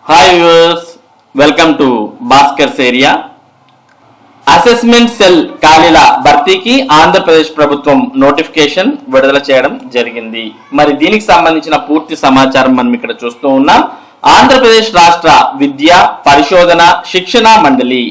Hi viewers, welcome to Bhaskar's area. Assessment cell ఖాళీల భర్తీకి ఆంధ్రప్రదేశ్ ప్రభుత్వం నోటిఫికేషన్ విడుదల చేయడం జరిగింది. మరి దీనికి సంబంధించిన పూర్తి సమాచారం మనం ఇక్కడ చూస్తూ ఉన్నాం. ఆంధ్రప్రదేశ్ రాష్ట్ర విద్యా పరిశోధన శిక్షణ మండలి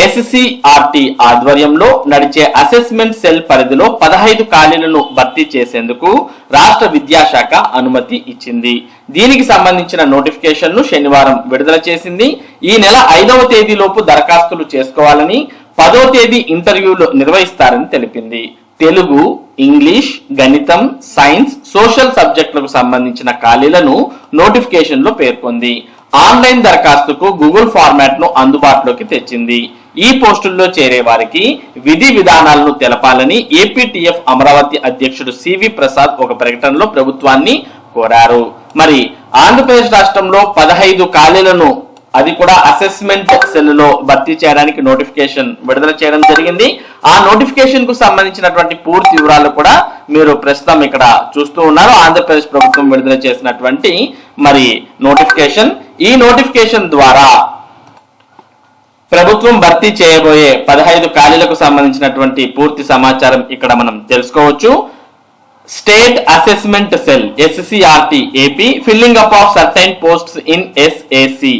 ఎస్సీఆర్టీ ఆధ్వర్యంలో నడిచే అసెస్మెంట్ సెల్ పరిధిలో 15 ఖాళీలను భర్తీ చేసేందుకు రాష్ట్ర విద్యాశాఖ అనుమతి ఇచ్చింది. దీనికి సంబంధించిన నోటిఫికేషన్ ను శనివారం విడుదల చేసింది. ఈ నెల 5వ తేదీలోపు దరఖాస్తులు చేసుకోవాలని, 10వ తేదీ ఇంటర్వ్యూలు నిర్వహిస్తారని తెలిపింది. తెలుగు, ఇంగ్లీష్, గణితం, సైన్స్, సోషల్ సబ్జెక్టులకు సంబంధించిన ఖాళీలను నోటిఫికేషన్ లో పేర్కొంది. ఆన్లైన్ దరఖాస్తుకు గూగుల్ ఫార్మాట్ ను అందుబాటులోకి తెచ్చింది. ఈ పోస్టుల్లో చేరే వారికి విధి విధానాలను తెలపాలని ఏపీటీఎఫ్ అమరావతి అధ్యక్షుడు సివి ప్రసాద్ ఒక ప్రకటనలో ప్రభుత్వాన్ని కోరారు. మరి ఆంధ్రప్రదేశ్ రాష్ట్రంలో 15 ఖాళీలను అది కూడా అసెస్మెంట్ సెల్ లో భర్తీ చేయడానికి నోటిఫికేషన్ విడుదల చేయడం జరిగింది. ఆ నోటిఫికేషన్ కు సంబంధించినటువంటి పూర్తి వివరాలు కూడా మీరు ప్రస్తుతం ఇక్కడ చూస్తూ ఉన్నారు. ఆంధ్రప్రదేశ్ ప్రభుత్వం విడుదల చేసినటువంటి మరి నోటిఫికేషన్. ఈ నోటిఫికేషన్ ద్వారా ప్రభుత్వం భర్తీ చేయబోయే 15 ఖాళీలకు సంబంధించినటువంటి పూర్తి సమాచారం ఇక్కడ మనం తెలుసుకోవచ్చు. State assessment cell SCERT AP filling up of certain posts in SAC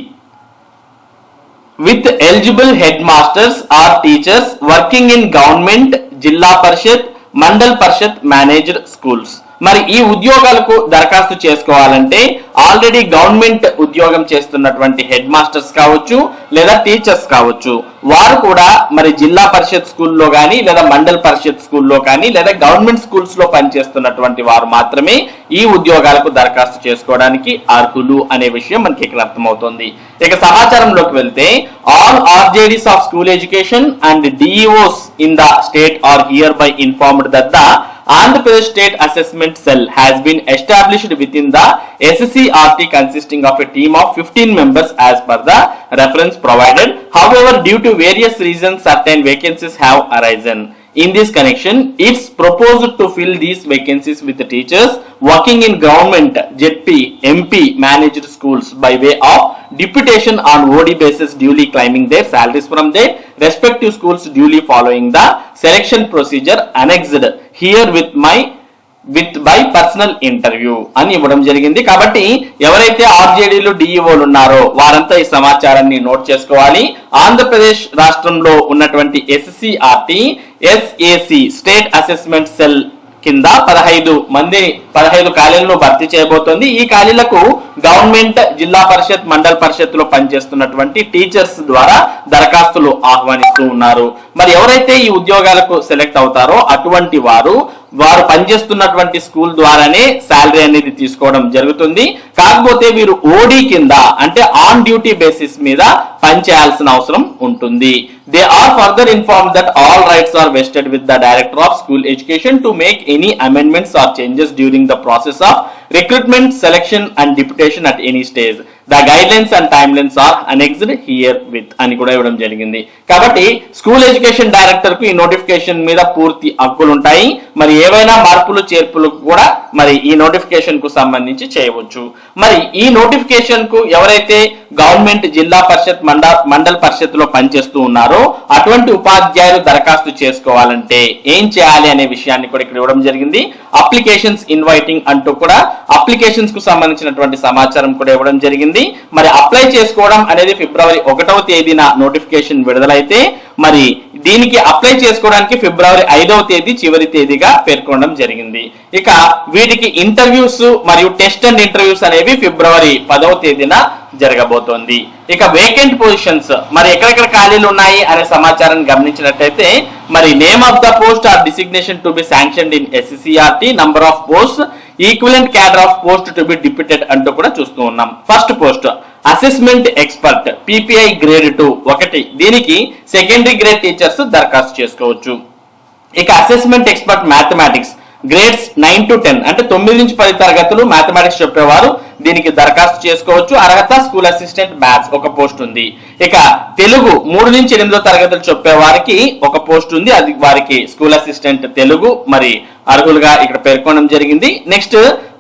with eligible headmasters or teachers working in government, జిల్లా పరిషత్, మండల్ పరిషత్ మేనేజ్డ్ స్కూల్స్. మరి ఈ ఉద్యోగాలకు దరఖాస్తు చేసుకోవాలంటే ఆల్రెడీ గవర్నమెంట్ ఉద్యోగం చేస్తున్నటువంటి హెడ్ మాస్టర్స్ కావచ్చు లేదా టీచర్స్ కావచ్చు, వారు కూడా మరి జిల్లా పరిషత్ స్కూల్లో కానీ లేదా మండల్ పరిషత్ స్కూల్లో కానీ లేదా గవర్నమెంట్ స్కూల్స్ లో పనిచేస్తున్నటువంటి వారు మాత్రమే ఈ ఉద్యోగాలకు దరఖాస్తు చేసుకోవడానికి అర్హులు అనే విషయం మనకి ఇక్కడ అర్థమవుతుంది. ఇక సమాచారంలోకి వెళ్తే all RJDs of school education and DEOs in the state are hereby informed that the Andhra Pradesh State Assessment Cell has been established within the SCRT consisting of a team of 15 members as per the reference provided. However, due to various reasons, certain vacancies have arisen. In this connection, it's proposed to fill these vacancies with the teachers working in government, ZP, MP managed schools by way of deputation on OD basis, duly claiming their salaries from their respective schools duly following the selection procedure annexed here with by personal interview అని ఇవ్వడం జరిగింది. కాబట్టి ఎవరైతే ఆర్జేడీలు డిఈఓలు ఉన్నారో వారంతా ఈ సమాచారాన్ని note చేసుకోవాలి. ఆంధ్రప్రదేశ్ రాష్ట్రంలో ఉన్నటువంటి SCERT SAC state assessment cell కింద 15 ఖాళీలను భర్తీ చేయబోతోంది. ఈ ఖాళీలకు గవర్నమెంట్, జిల్లా పరిషత్, మండల్ పరిషత్ లో పనిచేస్తున్నటువంటి టీచర్స్ ద్వారా దరఖాస్తులు ఆహ్వానిస్తూ ఉన్నారు. మరి ఎవరైతే ఈ ఉద్యోగాలకు సెలెక్ట్ అవుతారో అటువంటి వారు పనిచేస్తున్నటువంటి స్కూల్ ద్వారానే శాలరీ అనేది తీసుకోవడం జరుగుతుంది. కాకపోతే వీరు ఓడి కింద అంటే ఆన్ డ్యూటీ బేసిస్ మీద పనిచేయాల్సిన అవసరం ఉంటుంది. They are further informed that all rights are vested with the Director of School Education to make any amendments or changes during the process of recruitment, selection and deputation at any stage. The guidelines and timelines are annexed here with అని కూడా ఇవ్వడం జరిగింది. కాబట్టి school education director కు ఈ notification మీద పూర్తి హక్కులు ఉంటాయి. మరి ఏవైనా మార్పులు చేర్పులు కూడా మరి ఈ నోటిఫికేషన్ కు సంబంధించి చేయవచ్చు. మరి ఈ నోటిఫికేషన్ కు ఎవరైతే గవర్నమెంట్, జిల్లా పరిషత్, మండల్ పరిషత్ లో పనిచేస్తూ ఉన్నారో అటువంటి ఉపాధ్యాయులు దరఖాస్తు చేసుకోవాలంటే ఏం చేయాలి అనే విషయాన్ని కూడా ఇక్కడ ఇవ్వడం జరిగింది. అప్లికేషన్స్ ఇన్వైటింగ్ అంటూ కూడా అప్లికేషన్స్ కు సంబంధించినటువంటి సమాచారం కూడా ఇవ్వడం జరిగింది. మరి అప్లై చేసుకోవడం అనేది ఫిబ్రవరి 1వ తేదీన నోటిఫికేషన్ విడుదలైతే మరి దీనికి అప్లై చేసుకోవడానికి ఫిబ్రవరి 5వ తేదీ చివరి తేదీగా పేర్కొనడం జరిగింది. ఇక వీటికి ఇంటర్వ్యూస్ మరియు టెస్ట్ అండ్ ఇంటర్వ్యూస్ అనేవి ఫిబ్రవరి 10వ తేదీన జరగబోతోంది. ఇక వేకెంట్ పొజిషన్స్ మరి ఎక్కడెక్కడ ఖాళీలు ఉన్నాయి అనే సమాచారం గమనించినట్లయితే మరి name of the post or designation to be sanctioned in SCERT, number of post, equivalent cadre of post to be deputed అంటూ కూడా చూస్తూ ఉన్నాం. First post assessment expert PPI grade 2 1. దీనికి సెకండరీ గ్రేడ్ టీచర్స్ దరఖాస్తు చేసుకోవచ్చు. ఇక assessment expert mathematics grades 9 to 10 అంటే 9 నుంచి 10 తరగతులు మ్యాథమెటిక్స్ చెప్పేవారు దీనికి దరఖాస్తు చేసుకోవచ్చు. అర్హత స్కూల్ అసిస్టెంట్ మ్యాథ్స్ ఒక పోస్ట్ ఉంది. ఇక తెలుగు 3 నుంచి 8వ తరగతులు చెప్పే వారికి ఒక పోస్ట్ ఉంది, అది వారికి స్కూల్ అసిస్టెంట్ తెలుగు మరి అర్హులుగా ఇక్కడ పేర్కొనడం జరిగింది. నెక్స్ట్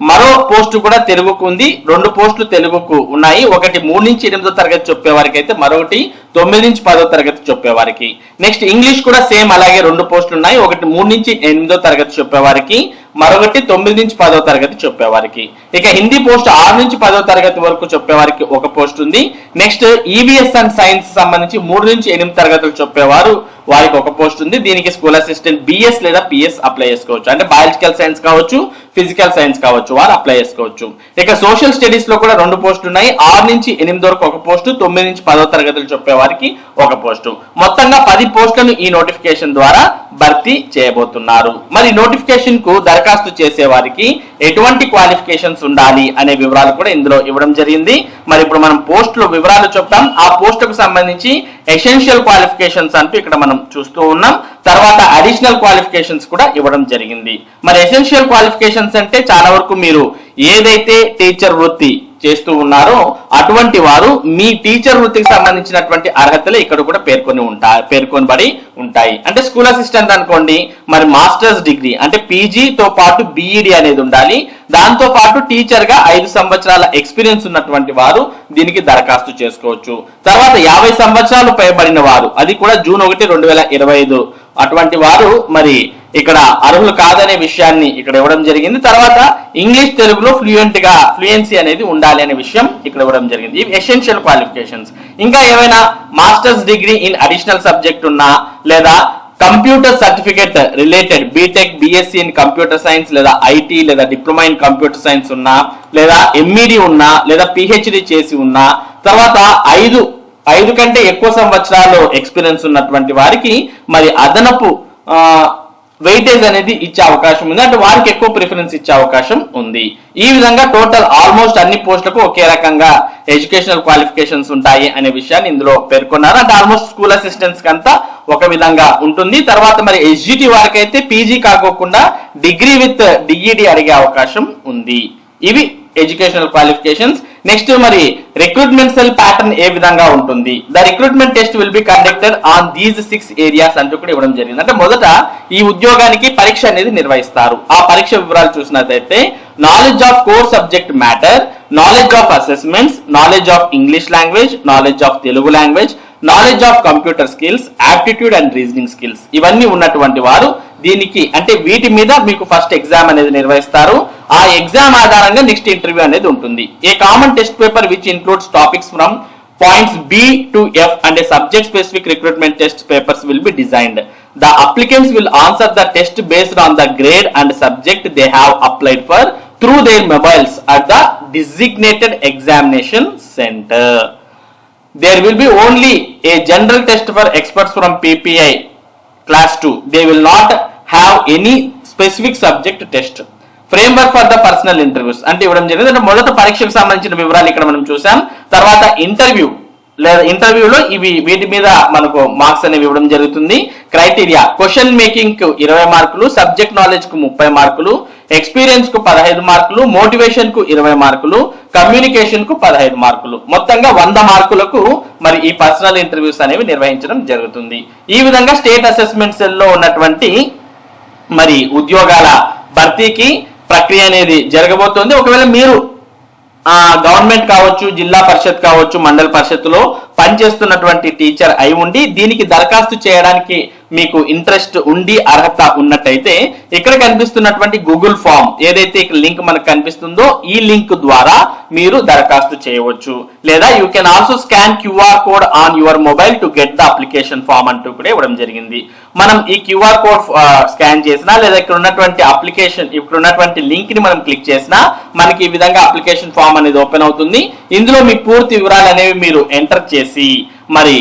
మరో పోస్ట్ కూడా తెలుగుకు ఉంది, 2 పోస్టులు తెలుగుకు ఉన్నాయి. ఒకటి 3 నుంచి 8వ తరగతి చెప్పే వారికి అయితే మరొకటి 9 నుంచి 10వ తరగతి చెప్పే వారికి. నెక్స్ట్ ఇంగ్లీష్ కూడా సేమ్ అలాగే 2 పోస్టులు ఉన్నాయి, ఒకటి 3 నుంచి 8వ తరగతి చెప్పే వారికి, మరొకటి 9 నుంచి 10వ తరగతి చెప్పేవారికి. ఇక హిందీ పోస్ట్ 6 నుంచి 10వ తరగతి వరకు చెప్పేవారికి ఒక పోస్ట్ ఉంది. నెక్స్ట్ ఈవీఎస్ అండ్ సైన్స్ సంబంధించి 3 నుంచి 8 తరగతులు చెప్పేవారు వారికి ఒక పోస్ట్ ఉంది. దీనికి స్కూల్ అసిస్టెంట్ బిఎస్ లేదా పిఎస్ అప్లై చేసుకోవచ్చు. అంటే బయాలజికల్ సైన్స్ కావచ్చు, ఫిజికల్ సైన్స్ కావచ్చు, వారు అప్లై చేసుకోవచ్చు. ఇక సోషల్ స్టడీస్ లో కూడా 2 పోస్టులు ఉన్నాయి, 6 నుంచి 8 వరకు ఒక పోస్టు, 9 నుంచి 10వ తరగతులు చెప్పేవారికి ఒక పోస్టు. మొత్తంగా 10 పోస్టులను ఈ నోటిఫికేషన్ ద్వారా భర్తీ చేయబోతున్నారు. మరి నోటిఫికేషన్ కు దరఖాస్తు చేసే వారికి ఎటువంటి క్వాలిఫికేషన్స్ ఉండాలి అనే వివరాలు కూడా ఇందులో ఇవ్వడం జరిగింది. మరి ఇప్పుడు మనం పోస్టుల వివరాలు చెప్తాం. ఆ పోస్టుకు సంబంధించి ఎసెన్షియల్ క్వాలిఫికేషన్స్ అంటూ ఇక్కడ మనం చూస్తూ ఉన్నాం. తర్వాత అడిషనల్ క్వాలిఫికేషన్స్ కూడా ఇవ్వడం జరిగింది. మరి ఎసెన్షియల్ క్వాలిఫికేషన్స్ అంటే చాలా వరకు మీరు ఏదైతే టీచర్ వృత్తి చేస్తూ ఉన్నారో అటువంటి వారు మీ టీచర్ వృత్తికి సంబంధించినటువంటి అర్హతలు ఇక్కడ కూడా పేర్కొనబడి ఉంటాయి. అంటే స్కూల్ అసిస్టెంట్ అనుకోండి, మరి మాస్టర్స్ డిగ్రీ అంటే పీజీతో పాటు బీఈడి అనేది ఉండాలి. దాంతో పాటు టీచర్ గా 5 సంవత్సరాల ఎక్స్పీరియన్స్ ఉన్నటువంటి వారు దీనికి దరఖాస్తు చేసుకోవచ్చు. తర్వాత 50 సంవత్సరాలు పైబడిన వారు, అది కూడా జూన్ 1, 2025 అటువంటి వారు మరి ఇక్కడ అర్హులు కాదనే విషయాన్ని ఇక్కడ ఇవ్వడం జరిగింది. తర్వాత ఇంగ్లీష్ తెలుగులో ఫ్లూయెన్సీ అనేది ఉండాలి అనే విషయం ఇక్కడ ఇవ్వడం జరిగింది. ఇవి ఎసెన్షియల్ క్వాలిఫికేషన్స్. ఇంకా ఏమైనా masters degree in additional subject ఉన్నా, లేదా computer certificate related BTech BSc in computer science లేదా ఐటీ లేదా డిప్లొమా ఇన్ కంప్యూటర్ సైన్స్ ఉన్నా, లేదా ఎంఈడి ఉన్నా, లేదా పిహెచ్డి చేసి ఉన్నా, తర్వాత 5 కంటే ఎక్కువ సంవత్సరాలు ఎక్స్పీరియన్స్ ఉన్నటువంటి వారికి మరి అదనపు వెయిటేజ్ అనేది ఇచ్చే అవకాశం ఉంది. అంటే వారికి ఎక్కువ ప్రిఫరెన్స్ ఇచ్చే అవకాశం ఉంది. ఈ విధంగా టోటల్ ఆల్మోస్ట్ అన్ని పోస్టులకు ఒకే రకంగా ఎడ్యుకేషనల్ క్వాలిఫికేషన్స్ ఉంటాయి అనే విషయాన్ని ఇందులో పేర్కొన్నారు. అంటే ఆల్మోస్ట్ స్కూల్ అసిస్టెంట్స్ కంతా ఒక విధంగా ఉంటుంది. తర్వాత మరి ఎస్జిటి వారికి అయితే పీజీ కాకోకుండా డిగ్రీ విత్ డిఈడి అడిగే అవకాశం ఉంది. ఇవి ఎడ్యుకేషనల్ క్వాలిఫికేషన్స్. నెక్స్ట్ మరి రిక్రూట్మెంట్ సెల్ ప్యాటర్న్ ఏ విధంగా ఉంటుంది? The recruitment test will be conducted on these 6 areas అంటూ కూడా ఇవ్వడం జరిగింది. అంటే మొదట ఈ ఉద్యోగానికి పరీక్ష అనేది నిర్వహిస్తారు. ఆ పరీక్ష వివరాలు చూసినట్లయితే knowledge of core subject matter, knowledge of assessments, knowledge of English language, knowledge of Telugu language, knowledge of computer skills, aptitude and reasoning skills ఇవన్నీ ఉన్నటువంటి వారు దీనికి అంటే వీటి మీద మీకు ఫస్ట్ ఎగ్జామ్ అనేది నిర్వహిస్తారు. ఆ ఎగ్జామ్ ఆధారంగా నెక్స్ట్ ఇంటర్వ్యూ అనేది ఉంటుంది. A common test paper which includes topics from points B to F and a subject specific recruitment test papers will be designed. The applicants will answer the test based on the grade and subject they have applied for through their mobiles at the designated examination center. There will be only a general test for experts from PPI class 2. They will not have any specific subject test. Framework for the personal interviews అంటే ఇవ్వడం జరిగింది. అంటే మొదట పరీక్షకు సంబంధించిన వివరాలు ఇక్కడ మనం చూసాం. తర్వాత ఇంటర్వ్యూలో వీటి మీద మనకు మార్క్స్ అనేవి ఇవ్వడం జరుగుతుంది. క్రైటీరియా క్వశ్చన్ మేకింగ్ కు 20 మార్కులు, సబ్జెక్ట్ నాలెడ్జ్ కు 30 మార్కులు, ఎక్స్పీరియన్స్ కు 15 మార్కులు, మోటివేషన్ కు 20 మార్కులు, కమ్యూనికేషన్ కు 15 మార్కులు. మొత్తంగా 100 మార్కులకు మరి ఈ పర్సనల్ ఇంటర్వ్యూస్ అనేవి నిర్వహించడం జరుగుతుంది. ఈ విధంగా స్టేట్ అసెస్మెంట్ సెల్ లో ఉన్నటువంటి మరి ఉద్యోగాల భర్తీకి ప్రక్రియ అనేది జరగబోతోంది. ఒకవేళ మీరు గవర్నమెంట్ కావచ్చు, జిల్లా పరిషత్ కావచ్చు, మండల పరిషత్తులో పనిచేస్తున్నటువంటి టీచర్ అయి ఉండి దీనికి దరఖాస్తు చేయడానికి మీకు ఇంట్రెస్ట్ ఉండి అర్హత ఉన్నట్టయితే ఇక్కడ కనిపిస్తున్నటువంటి గూగుల్ ఫామ్ ఏదైతే ఇక్కడ లింక్ మనకు కనిపిస్తుందో ఈ లింక్ ద్వారా మీరు దరఖాస్తు చేయవచ్చు. లేదా you can also scan QR code on your mobile to get the application form అంటూ కూడా ఇవ్వడం జరిగింది. మనం ఈ క్యూఆర్ కోడ్ స్కాన్ చేసినా లేదా ఇక్కడ ఉన్నటువంటి లింక్ ని మనం క్లిక్ చేసినా మనకి ఈ విధంగా అప్లికేషన్ ఫామ్ అనేది ఓపెన్ అవుతుంది. ఇందులో మీ పూర్తి వివరాలు అనేవి మీరు ఎంటర్ చేసి మరి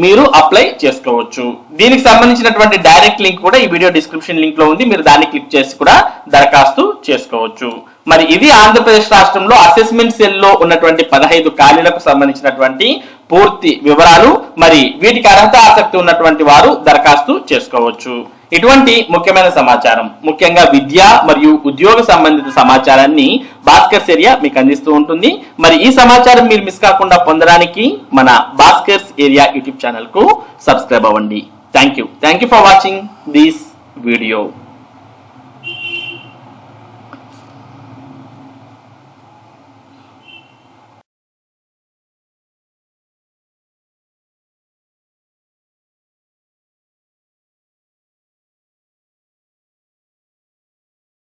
మీరు అప్లై చేసుకోవచ్చు. దీనికి సంబంధించినటువంటి డైరెక్ట్ లింక్ కూడా ఈ వీడియో డిస్క్రిప్షన్ లింక్ లో ఉంది. మీరు దాన్ని క్లిక్ చేసి కూడా దరఖాస్తు చేసుకోవచ్చు. మరి ఇది ఆంధ్రప్రదేశ్ రాష్ట్రంలో అసెస్మెంట్ సెల్ లో ఉన్నటువంటి 15 ఖాళీలకు సంబంధించినటువంటి పూర్తి వివరాలు. మరి వీటికి అర్హత ఆసక్తి ఉన్నటువంటి వారు దరఖాస్తు చేసుకోవచ్చు. ఇటువంటి ముఖ్యమైన సమాచారం, ముఖ్యంగా విద్య మరియు ఉద్యోగ సంబంధిత సమాచారాన్ని భాస్కర్స్ ఏరియా మీకు అందిస్తూ ఉంటుంది. మరి ఈ సమాచారం మీరు మిస్ కాకుండా పొందడానికి మన భాస్కర్స్ ఏరియా యూట్యూబ్ ఛానల్ కు సబ్స్క్రైబ్ అవ్వండి. Thank you for watching this video.